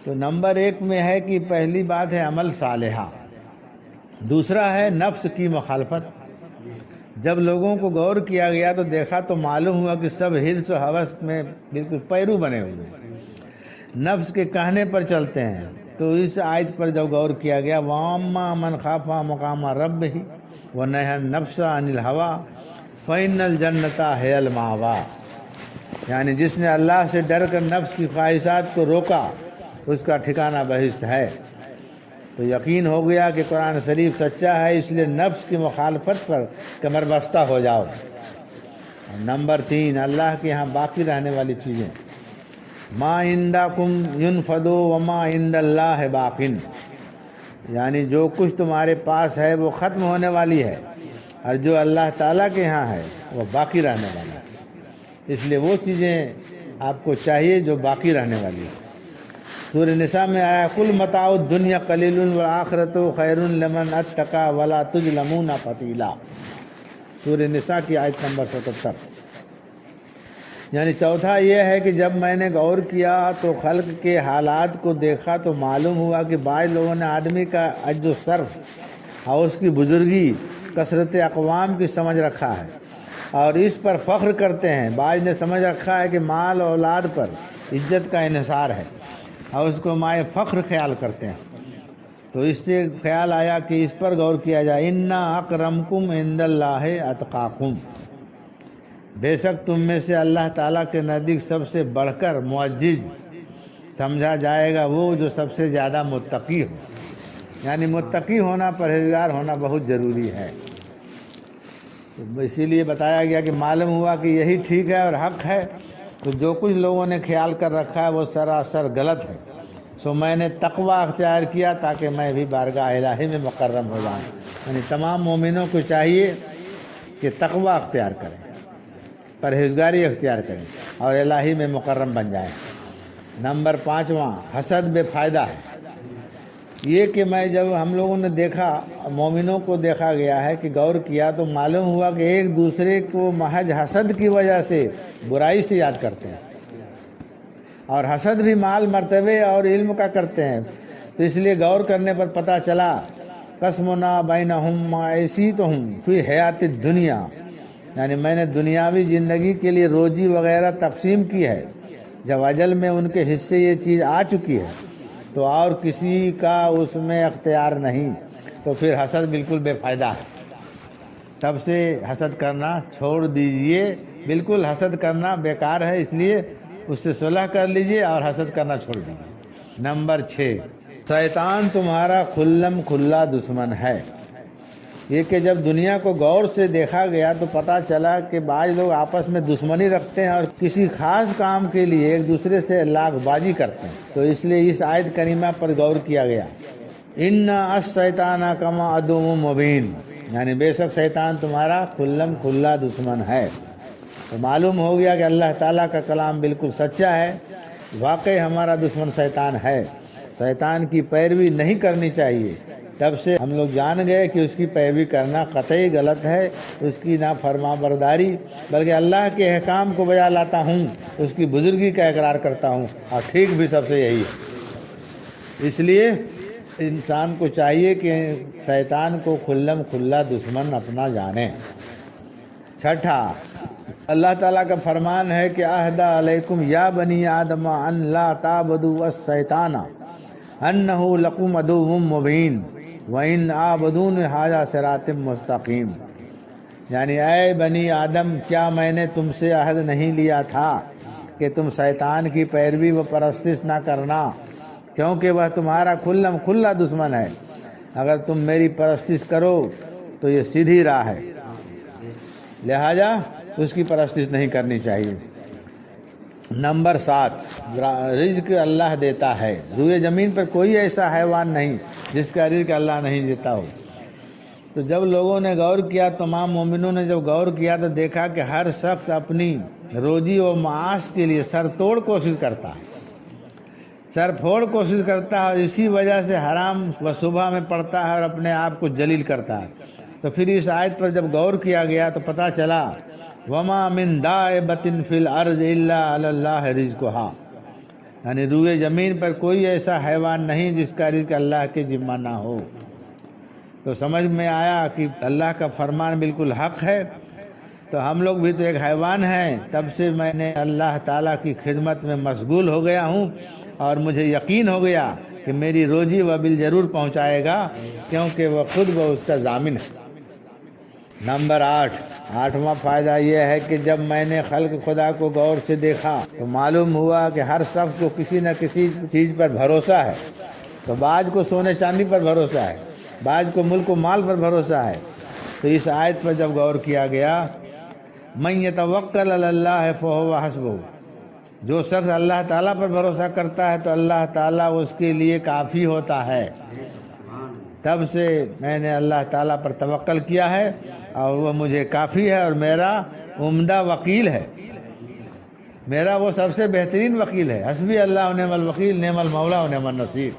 تو نمبر 1 میں ہے کہ پہلی بات ہے عمل صالحہ، دوسرا ہے نفس کی مخالفت۔ جب لوگوں کو غور کیا گیا تو دیکھا تو معلوم ہوا کہ سب حرص و ہوس میں بالکل پیرو بنے ہوئے ہیں، نفس کے کہنے پر چلتے ہیں۔ تو اس آیت پر جب غور کیا گیا وَأَمَّا مَنْ خَافَ مَقَامَ رَبِّهِ وَنَهَى النَّفْسَ عَنِ الْهَوَىٰ فَإِنَّ الْجَنَّةَ هِيَ الْمَأْوَىٰ، یعنی جس نے اللہ سے ڈر کر نفس کی خواہشات کو روکا اس کا ٹھکانہ بہشت ہے۔ تو یقین ہو گیا کہ قرآن شریف سچا ہے، اس لیے نفس کی مخالفت پر کمر بستہ ہو جاؤ۔ نمبر 3 اللہ کے ہاں باقی رہنے والی چیزیں، ما عندکم ینفد وما عند اللہ باق، یعنی جو کچھ تمہارے پاس ہے وہ ختم ہونے والی ہے، اور جو اللہ تعالیٰ کے ہاں ہے وہ باقی رہنے والا ہے۔ اس لیے وہ چیزیں آپ کو چاہیے جو باقی رہنے والی ہے۔ سورہ نساء میں آیا کل متاع الدنیا قلیل والآخرۃ خیر لمن اتقی ولا تظلمون فتیلا، سورہ نساء کی آیت نمبر 77۔ یعنی چوتھا یہ ہے کہ جب میں نے غور کیا تو خلق کے حالات کو دیکھا تو معلوم ہوا کہ بعض لوگوں نے آدمی کا عجز و صرف اور اس کی بزرگی کثرت اقوام کی سمجھ رکھا ہے اور اس پر فخر کرتے ہیں۔ بعض نے سمجھ رکھا ہے کہ مال و اولاد پر عزت کا انحصار ہے اور اس کو مائے فخر خیال کرتے ہیں۔ تو اس سے خیال آیا کہ اس پر غور کیا جائے اِنَّ اکرمکم عند اللہ اتقاکم، بے شک تم میں سے اللہ تعالیٰ کے نزدیک سب سے بڑھ کر معزز سمجھا جائے گا وہ جو سب سے زیادہ متقی ہو، یعنی متقی ہونا، پرہیزگار ہونا بہت ضروری ہے۔ تو اسی لیے بتایا گیا کہ معلوم ہوا کہ یہی ٹھیک ہے اور حق ہے، تو جو کچھ لوگوں نے خیال کر رکھا ہے وہ سراسر غلط ہے۔ سو میں نے تقوی اختیار کیا تاکہ میں بھی بارگاہ الہی میں مکرم ہو جاؤں، یعنی تمام مومنوں کو چاہیے کہ تقوی اختیار کریں، پرہیزگاری اختیار کریں اور الہی میں مکرم بن جائیں۔ نمبر 5واں حسد بے فائدہ ہے۔ یہ کہ میں جب ہم لوگوں نے دیکھا، مومنوں کو دیکھا گیا ہے کہ غور کیا تو معلوم ہوا کہ ایک دوسرے کو محض حسد کی وجہ سے برائی سے یاد کرتے ہیں، اور حسد بھی مال، مرتبے اور علم کا کرتے ہیں۔ تو اس لیے غور کرنے پر پتہ چلا قسمنا بینہم معیشتہم فی حیات الدنیا، یعنی میں نے دنیاوی زندگی کے لیے روزی وغیرہ تقسیم کی ہے، جب اجل میں ان کے حصے یہ چیز آ چکی ہے تو اور کسی کا اس میں اختیار نہیں، تو پھر حسد بالکل بے فائدہ ہے۔ تب سے حسد کرنا چھوڑ دیجئے، بالکل حسد کرنا بیکار ہے، اس لیے اس سے صلح کر لیجئے اور حسد کرنا چھوڑ دیجئے۔ نمبر 6 شیطان تمہارا کھلم کھلا دشمن ہے۔ یہ کہ جب دنیا کو غور سے دیکھا گیا تو پتہ چلا کہ بعض لوگ آپس میں دشمنی رکھتے ہیں اور کسی خاص کام کے لیے ایک دوسرے سے لاگ بازی کرتے ہیں۔ تو اس لیے اس آیت کریمہ پر غور کیا گیا اِنَّ الشَّیطَانَ لَکُمْ عَدُوٌّ مُبِینٌ، یعنی بے شک شیطان تمہارا کھلم کھلا دشمن ہے۔ تو معلوم ہو گیا کہ اللہ تعالیٰ کا کلام بالکل سچا ہے، واقعی ہمارا دشمن شیطان ہے، شیطان کی پیروی نہیں کرنی چاہیے۔ تب سے ہم لوگ جان گئے کہ اس کی پیروی کرنا قطعی غلط ہے، اس کی نہ فرما برداری، بلکہ اللہ کے احکام کو بجا لاتا ہوں، اس کی بزرگی کا اقرار کرتا ہوں، اور ٹھیک بھی سب سے یہی ہے۔ اس لیے انسان کو چاہیے کہ شیطان کو کھلم کھلا دشمن اپنا جانے۔ چھٹا اللہ تعالیٰ کا فرمان ہے کہ اہدی علیکم یا بنی آدم ان لا تعبدوا الشیطان انہ لکم عدو مبین وَإِنْ أَعْبُدُونِ هَذَا صِرَاطٌ مستقیم، یعنی اے بنی آدم کیا میں نے تم سے عہد نہیں لیا تھا کہ تم شیطان کی پیروی و پرستش نہ کرنا، کیونکہ وہ تمہارا کھلم کھلا دشمن ہے۔ اگر تم میری پرستش کرو تو یہ سیدھی راہ ہے، لہذا اس کی پرستش نہیں کرنی چاہیے۔ نمبر 7 رزق اللہ دیتا ہے، روئے زمین پر کوئی ایسا حیوان نہیں جس کا رزق اللہ نہیں دیتا ہو۔ تو جب لوگوں نے غور کیا، تمام مومنوں نے جب غور کیا تو دیکھا کہ ہر شخص اپنی روزی و معاش کے لیے سر توڑ کوشش کرتا ہے، سر پھوڑ کوشش کرتا ہے، اور اسی وجہ سے حرام و صبح میں پڑتا ہے اور اپنے آپ کو ذلیل کرتا ہے۔ تو پھر اس آیت پر جب غور کیا گیا تو پتہ چلا وَمَا مِن دَابَّةٍ فِي الْأَرْضِ إِلَّا عَلَى اللَّهِ رِزْقُهَا، یعنی روئے زمین پر کوئی ایسا حیوان نہیں جس کا رزق اللہ کے ذمہ نہ ہو۔ تو سمجھ میں آیا کہ اللہ کا فرمان بالکل حق ہے، تو ہم لوگ بھی تو ایک حیوان ہیں۔ تب سے میں نے اللہ تعالیٰ کی خدمت میں مشغول ہو گیا ہوں، اور مجھے یقین ہو گیا کہ میری روزی وہ بل ضرور پہنچائے گا، کیونکہ وہ خود وہ اس کا ضامن ہے۔ نمبر 8واں فائدہ یہ ہے کہ جب میں نے خلق خدا کو غور سے دیکھا تو معلوم ہوا کہ ہر شخص کو کسی نہ کسی چیز پر بھروسہ ہے۔ تو بعض کو سونے چاندی پر بھروسہ ہے، بعض کو ملک و مال پر بھروسہ ہے۔ تو اس آیت پر جب غور کیا گیا، من یتوکل علی اللہ فہو حسبہ، جو شخص اللہ تعالیٰ پر بھروسہ کرتا ہے تو اللہ تعالیٰ اس کے لیے کافی ہوتا ہے۔ تب سے میں نے اللہ تعالیٰ پر توکل کیا ہے، اور وہ مجھے کافی ہے، اور میرا عمدہ وکیل ہے، میرا وہ سب سے بہترین وکیل ہے۔ حسبی اللہ و نعم الوکیل، نعم المولا و نعم النصیر۔